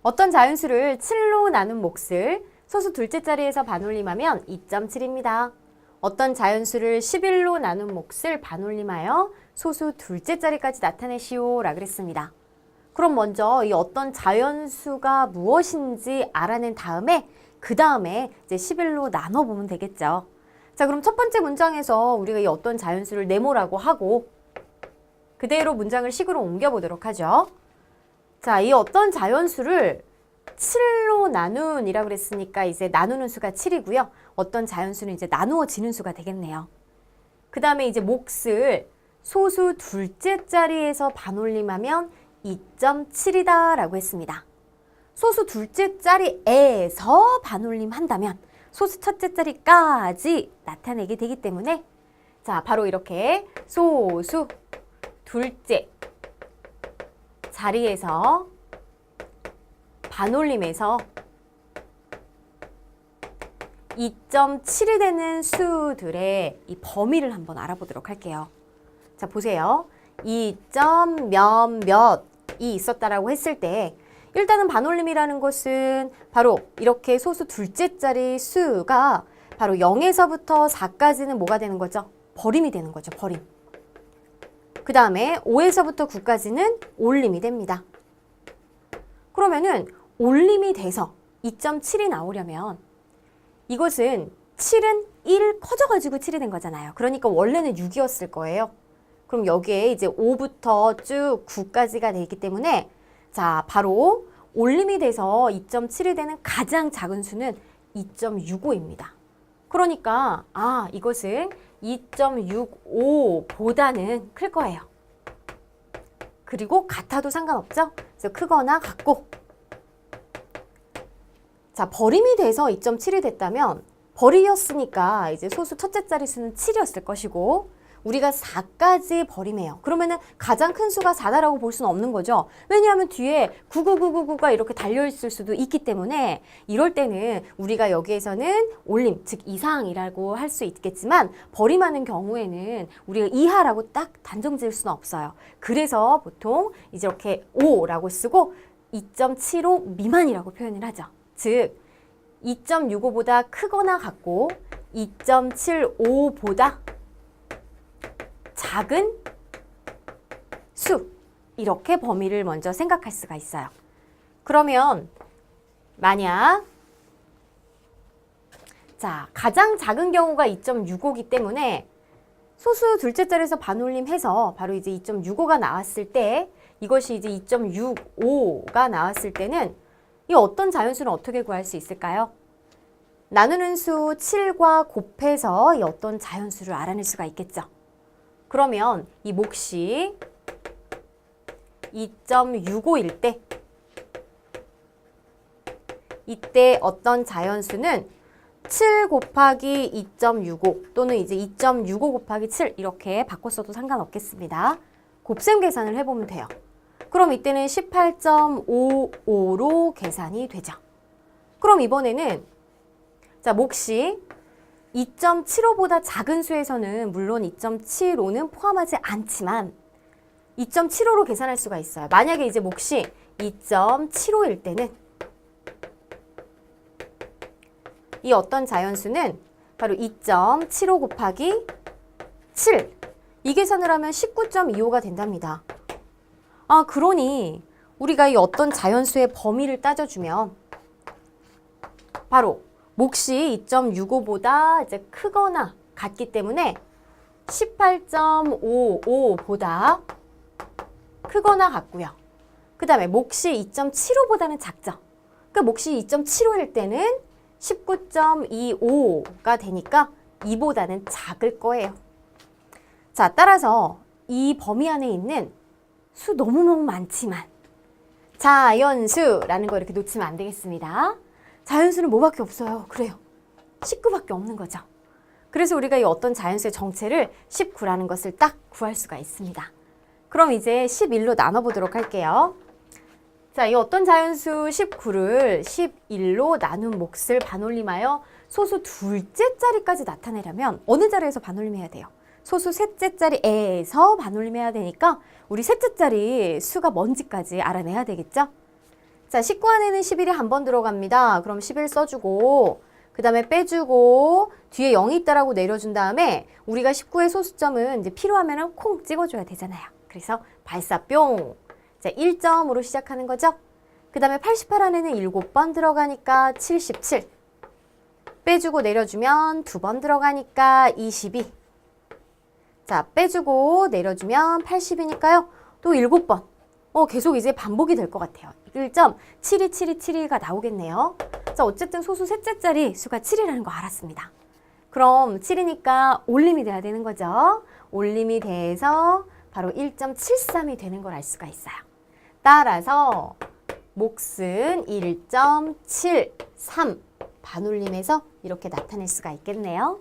어떤 자연수를 7로 나눈 몫을 소수 둘째 자리에서 반올림하면 2.7입니다. 어떤 자연수를 11로 나눈 몫을 반올림하여 소수 둘째 자리까지 나타내시오 라 그랬습니다. 그럼 먼저 이 어떤 자연수가 무엇인지 알아낸 다음에 그 다음에 이제 11로 나눠보면 되겠죠. 자, 그럼 첫 번째 문장에서 우리가 이 어떤 자연수를 네모라고 하고 그대로 문장을 식으로 옮겨보도록 하죠. 자, 이 어떤 자연수를 7로 나눈이라고 그랬으니까 이제 나누는 수가 7이고요. 어떤 자연수는 이제 나누어지는 수가 되겠네요. 그 다음에 이제 몫을 소수 둘째 자리에서 반올림하면 2.7이다 라고 했습니다. 소수 둘째 자리에서 반올림한다면 소수 첫째 자리까지 나타내게 되기 때문에 자, 바로 이렇게 소수 둘째 자리에서 반올림해서 2.7이 되는 수들의 이 범위를 한번 알아보도록 할게요. 자, 보세요. 2점 몇몇이 있었다라고 했을 때 일단은 반올림이라는 것은 바로 이렇게 소수 둘째 자리 수가 바로 0에서부터 4까지는 뭐가 되는 거죠? 벌임이 되는 거죠. 벌임. 그 다음에 5에서부터 9까지는 올림이 됩니다. 그러면은 올림이 돼서 2.7이 나오려면 이것은 7은 1 커져가지고 7이 된 거잖아요. 그러니까 원래는 6이었을 거예요. 그럼 여기에 이제 5부터 쭉 9까지가 되기 때문에 자, 바로 올림이 돼서 2.7이 되는 가장 작은 수는 2.65입니다. 그러니까 이것은 2.65보다는 클 거예요. 그리고 같아도 상관없죠? 그래서 크거나 같고 자, 벌임이 돼서 2.7이 됐다면 벌이였으니까 이제 소수 첫째 자리 수는 7이었을 것이고 우리가 4까지 벌임해요. 그러면은 가장 큰 수가 4다라고 볼 수는 없는 거죠. 왜냐하면 뒤에 99999가 이렇게 달려있을 수도 있기 때문에 이럴 때는 우리가 여기에서는 올림, 즉 이상이라고 할 수 있겠지만 벌임하는 경우에는 우리가 이하라고 딱 단정 지을 수는 없어요. 그래서 보통 이제 이렇게 5라고 쓰고 2.75 미만이라고 표현을 하죠. 즉 2.65보다 크거나 같고 2.75보다 작은 수 이렇게 범위를 먼저 생각할 수가 있어요. 그러면 만약 자, 가장 작은 경우가 2.65이기 때문에 소수 둘째 자리에서 반올림해서 바로 이제 2.65가 나왔을 때 이것이 이제 2.65가 나왔을 때는 이 어떤 자연수는 어떻게 구할 수 있을까요? 나누는 수 7과 곱해서 이 어떤 자연수를 알아낼 수가 있겠죠. 그러면 이 몫이 2.65일 때 이때 어떤 자연수는 7 곱하기 2.65 또는 이제 2.65 곱하기 7 이렇게 바꿔 써도 상관없겠습니다. 곱셈 계산을 해보면 돼요. 그럼 이때는 18.55로 계산이 되죠. 그럼 이번에는 자, 몫이 2.75보다 작은 수에서는 물론 2.75는 포함하지 않지만 2.75로 계산할 수가 있어요. 만약에 이제 몫이 2.75일 때는 이 어떤 자연수는 바로 2.75 곱하기 7 이 계산을 하면 19.25가 된답니다. 그러니 우리가 이 어떤 자연수의 범위를 따져주면 바로 몫이 2.65보다 이제 크거나 같기 때문에 18.55보다 크거나 같고요. 그 다음에 몫이 2.75보다는 작죠. 그러니까 몫이 2.75일 때는 19.25가 되니까 2보다는 작을 거예요. 자, 따라서 이 범위 안에 있는 수 너무너무 많지만 자연수라는 거 이렇게 놓치면 안 되겠습니다. 자연수는 뭐밖에 없어요? 그래요. 19밖에 없는 거죠. 그래서 우리가 이 어떤 자연수의 정체를 19라는 것을 딱 구할 수가 있습니다. 그럼 이제 11로 나눠보도록 할게요. 자, 이 어떤 자연수 19를 11로 나눈 몫을 반올림하여 소수 둘째 자리까지 나타내려면 어느 자리에서 반올림해야 돼요? 소수 셋째 자리에서 반올림해야 되니까 우리 셋째 자리 수가 뭔지까지 알아내야 되겠죠? 자, 19 안에는 11이 한 번 들어갑니다. 그럼 11 써주고 그 다음에 빼주고 뒤에 0이 있다라고 내려준 다음에 우리가 19의 소수점은 이제 필요하면 콩 찍어줘야 되잖아요. 그래서 발사 뿅. 자, 1점으로 시작하는 거죠. 그 다음에 88 안에는 7번 들어가니까 77. 빼주고 내려주면 2번 들어가니까 22. 자, 빼주고 내려주면 80이니까요. 또 7번. 계속 이제 반복이 될 것 같아요. 1.72727가 나오겠네요. 자, 어쨌든 소수 셋째 자리 수가 7이라는 거 알았습니다. 그럼 7이니까 올림이 돼야 되는 거죠. 올림이 돼서 바로 1.73이 되는 걸 알 수가 있어요. 따라서 몫은 1.73 반올림에서 이렇게 나타낼 수가 있겠네요.